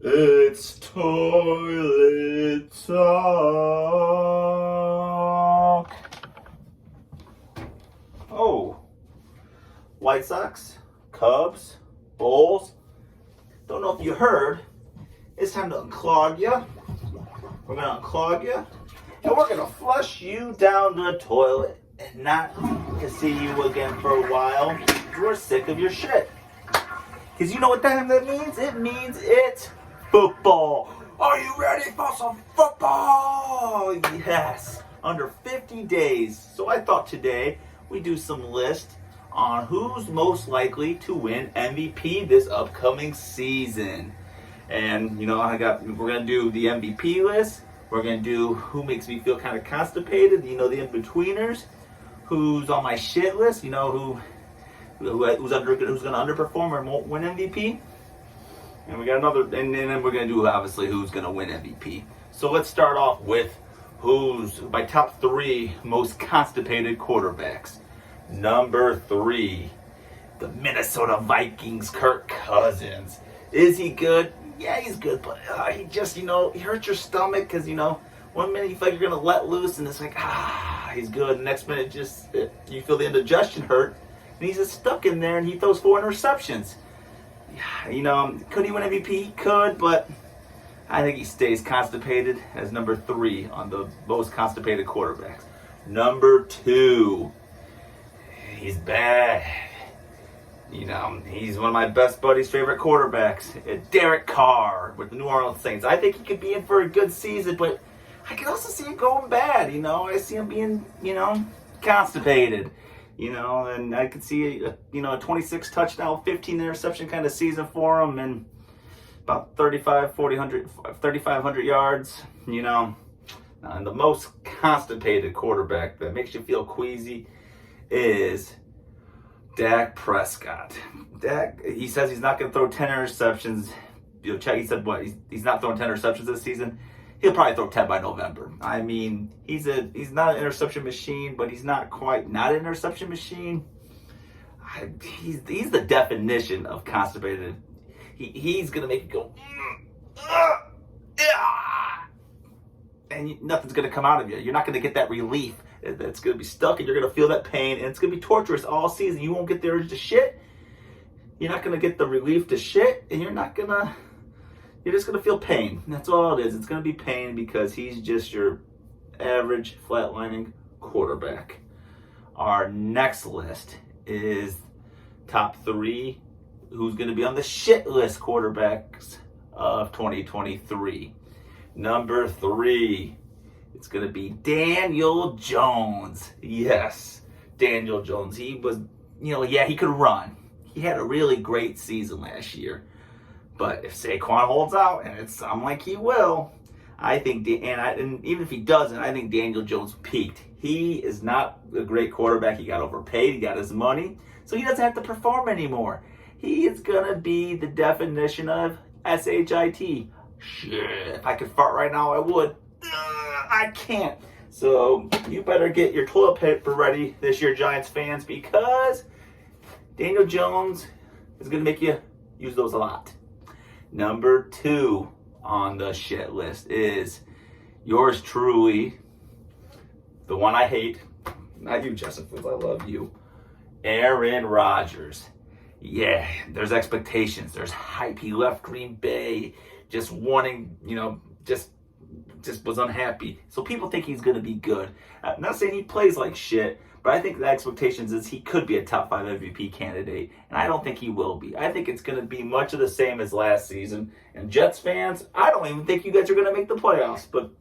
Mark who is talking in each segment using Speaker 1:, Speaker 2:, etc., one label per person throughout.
Speaker 1: It's toilet talk. Oh, White Sox, Cubs, Bulls. Don't know if you heard. It's time to unclog you. We're gonna unclog you, and we're gonna flush you down the toilet and not to see you again for a while. We're sick of your shit. Cause you know what that means? It means it's football. Are you ready for some football? Yes. Under 50 days. So I thought today we do some list on who's most likely to win MVP this upcoming season. And we're gonna do the MVP list. We're gonna do who makes me feel kind of constipated. The in-betweeners. Who's on my shit list. Who's gonna underperform or won't win MVP. And we got another, and then we're gonna do obviously who's gonna win MVP. So let's start off with who's my top 3 most constipated quarterbacks. Number 3, the Minnesota Vikings, Kirk Cousins. Is he good? Yeah, he's good, but he just, he hurts your stomach because, 1 minute you feel like you're going to let loose and it's like, he's good. The next minute you feel the indigestion hurt and he's just stuck in there and he throws 4 interceptions. Could he win MVP? He could, but I think he stays constipated as number 3 on the most constipated quarterbacks. Number 2, he's bad. He's one of my best buddy's favorite quarterbacks, Derek Carr with the New Orleans Saints. I think he could be in for a good season, but I can also see it going bad. I see him being, constipated. And I could see a 26 touchdown, 15 interception kind of season for him, and about 3,500 yards. And the most constipated quarterback that makes you feel queasy is Dak Prescott. Dak, he says he's not going to throw 10 interceptions. He said what? He's not throwing 10 interceptions this season. He'll probably throw 10 by November. I mean, he's not an interception machine, but he's not quite not an interception machine. He's the definition of constipated. He's going to make you go, and nothing's going to come out of you. You're not going to get that relief. It's going to be stuck, and you're going to feel that pain, and it's going to be torturous all season. You won't get the urge to shit. You're not going to get the relief to shit, and you're just going to feel pain. That's all it is. It's going to be pain because he's just your average flatlining quarterback. Our next list is top 3 who's going to be on the shit list quarterbacks of 2023. Number 3, it's going to be Daniel Jones. Yes, Daniel Jones. He was, he could run. He had a really great season last year. But if Saquon holds out, and it sounds like he will, I think, and even if he doesn't, I think Daniel Jones peaked. He is not a great quarterback. He got overpaid. He got his money. So he doesn't have to perform anymore. He is going to be the definition of SHIT. Shit, if I could fart right now, I would. I can't. So you better get your toilet paper ready this year, Giants fans, because Daniel Jones is going to make you use those a lot. Number 2 on the shit list is yours truly, the one I hate. Not you, Justin Fields. I love you. Aaron Rodgers. Yeah, there's expectations. There's hype. He left Green Bay just wanting, just was unhappy. So people think he's going to be good. I'm not saying he plays like shit, but I think the expectations is he could be a top 5 MVP candidate, and I don't think he will be. I think it's going to be much of the same as last season. And Jets fans, I don't even think you guys are going to make the playoffs, but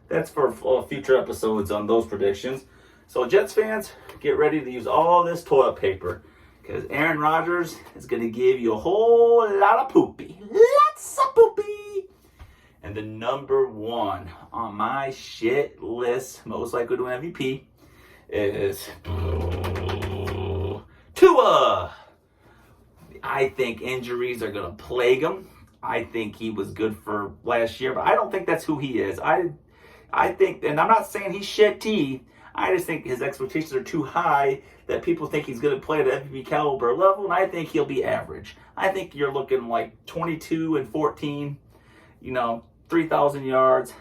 Speaker 1: that's for future episodes on those predictions. So Jets fans, get ready to use all this toilet paper, because Aaron Rodgers is going to give you a whole lot of poopy. Lots of poopy. And the number 1 on my shit list, most likely to win MVP, is Tua. I think injuries are going to plague him. I think he was good for last year, but I don't think that's who he is. I think, and I'm not saying he's shitty. I just think his expectations are too high that people think he's going to play at an MVP caliber level, and I think he'll be average. I think you're looking like 22-14. 3,000 yards,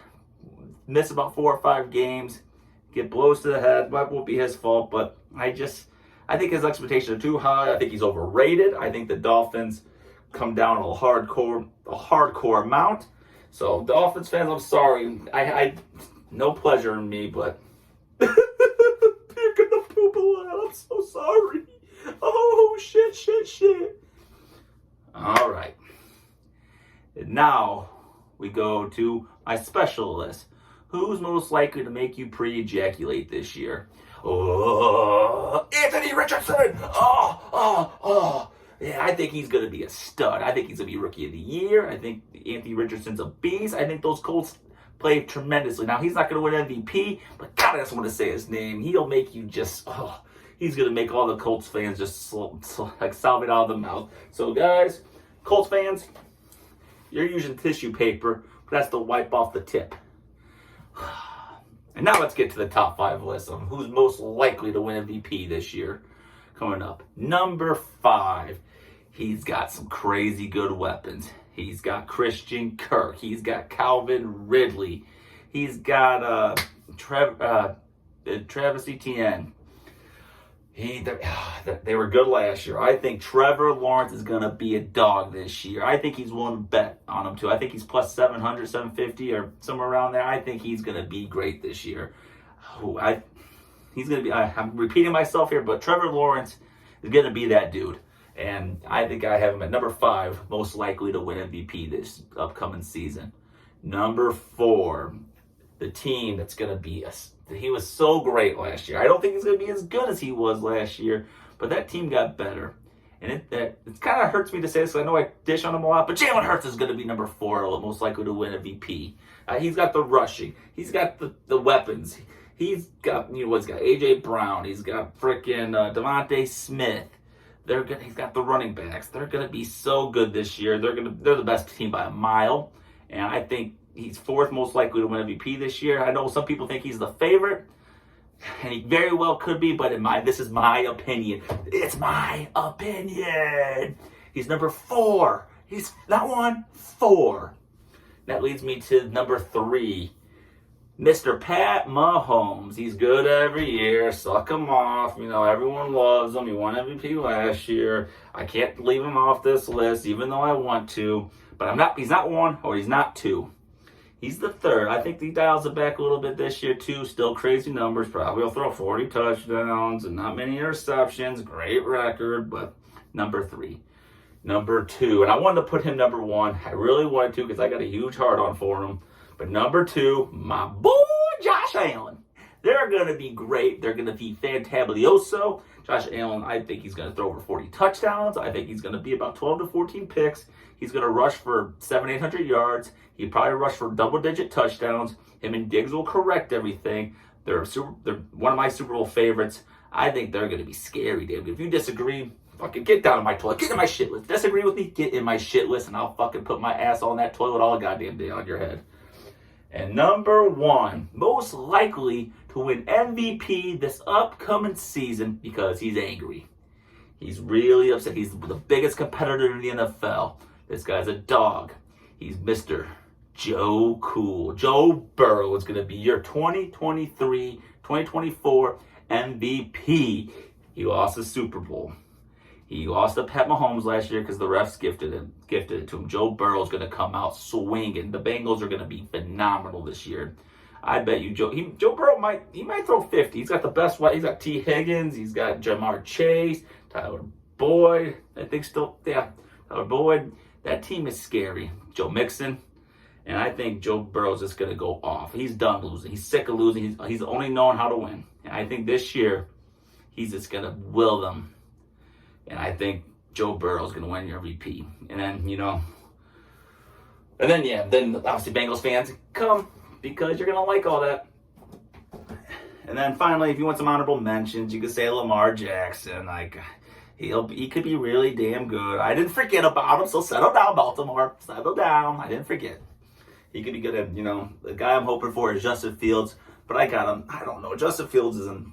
Speaker 1: miss about 4 or 5 games, get blows to the head. That won't be his fault, but I think his expectations are too high. I think he's overrated. I think the Dolphins come down a hardcore amount. So Dolphins fans, I'm sorry. I no pleasure in me, but you're gonna poop a lot. I'm so sorry. Oh shit. All right. And now we go to my special list. Who's most likely to make you pre-ejaculate this year? Oh, Anthony Richardson! Oh. Yeah, I think he's going to be a stud. I think he's going to be Rookie of the Year. I think Anthony Richardson's a beast. I think those Colts play tremendously. Now, he's not going to win MVP, but God, I just want to say his name. He'll make you just, he's going to make all the Colts fans just like salivate out of the mouth. So, guys, Colts fans, you're using tissue paper, but that's to wipe off the tip. And now let's get to the top 5 list of who's most likely to win MVP this year. Coming up, number 5, he's got some crazy good weapons. He's got Christian Kirk. He's got Calvin Ridley. He's got Travis Etienne. They were good last year. I think Trevor Lawrence is going to be a dog this year. I think he's willing to bet on him too. I think he's plus 700, 750 or somewhere around there. I think he's going to be great this year. He's going to be, I'm repeating myself here, but Trevor Lawrence is going to be that dude. And I think I have him at number 5, most likely to win MVP this upcoming season. Number 4, the team that's going to be, he was so great last year. I don't think he's going to be as good as he was last year, but that team got better. And it kind of hurts me to say this, because I know I dish on him a lot, but Jalen Hurts is going to be number 4, most likely to win MVP. He's got the rushing. He's got the weapons. He's got, he's got A.J. Brown. He's got frickin' Devontae Smith. He's got the running backs. They're gonna be so good this year. They're the best team by a mile. And I think he's 4th most likely to win MVP this year. I know some people think he's the favorite, and he very well could be, but this is my opinion. It's my opinion. He's number 4. He's not 1, 4. That leads me to number 3. Mr. Pat Mahomes. He's good every year. Suck him off. Everyone loves him. He won MVP last year. I can't leave him off this list, even though I want to. But he's not 1 or he's not 2. He's the 3rd. I think he dials it back a little bit this year, too. Still crazy numbers. Probably will throw 40 touchdowns and not many interceptions. Great record, but number 3. Number 2. And I wanted to put him number 1. I really wanted to because I got a huge heart on for him. But number 2, my boy Josh Allen. They're going to be great. They're going to be fantabulioso. Josh Allen, I think he's going to throw over 40 touchdowns. I think he's going to be about 12 to 14 picks. He's going to rush for 700-800 yards. He'd probably rush for double-digit touchdowns. Him and Diggs will correct everything. They're one of my Super Bowl favorites. I think they're going to be scary, David. If you disagree, fucking get down on my toilet. Get in my shit list. Disagree with me? Get in my shit list, and I'll fucking put my ass on that toilet all goddamn day on your head. And number 1, most likely to win MVP this upcoming season because he's angry. He's really upset. He's the biggest competitor in the NFL. This guy's a dog. He's Mr. Joe Cool. Joe Burrow is going to be your 2023-2024 MVP. He lost the Super Bowl. He lost to Pat Mahomes last year because the refs gifted it to him. Joe Burrow's going to come out swinging. The Bengals are going to be phenomenal this year. I bet you Joe Burrow might throw 50. He's got the best. He's got T. Higgins. He's got Jamar Chase, Tyler Boyd. Tyler Boyd. That team is scary. Joe Mixon. And I think Joe Burrow's just going to go off. He's done losing. He's sick of losing. He's only known how to win. And I think this year, he's just going to will them. And I think Joe Burrow's going to win your MVP. And then obviously Bengals fans, come because you're going to like all that. And then finally, if you want some honorable mentions, you could say Lamar Jackson. He could be really damn good. I didn't forget about him, so settle down, Baltimore. Settle down. I didn't forget. He could be good at, the guy I'm hoping for is Justin Fields. But I got him. I don't know. Justin Fields is an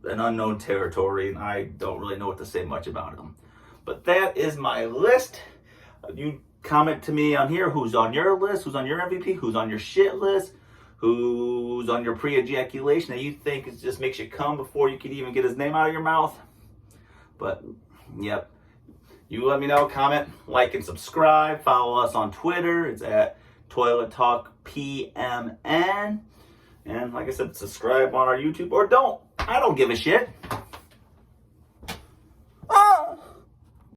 Speaker 1: unknown territory, and I don't really know what to say much about him. But that is my list. You comment to me on here who's on your list, who's on your MVP, who's on your shit list, who's on your pre-ejaculation that you think it just makes you come before you could even get his name out of your mouth. But, yep. You let me know, comment, like, and subscribe. Follow us on Twitter. It's at Toilet Talk PMN. And like I said, subscribe on our YouTube or don't. I don't give a shit.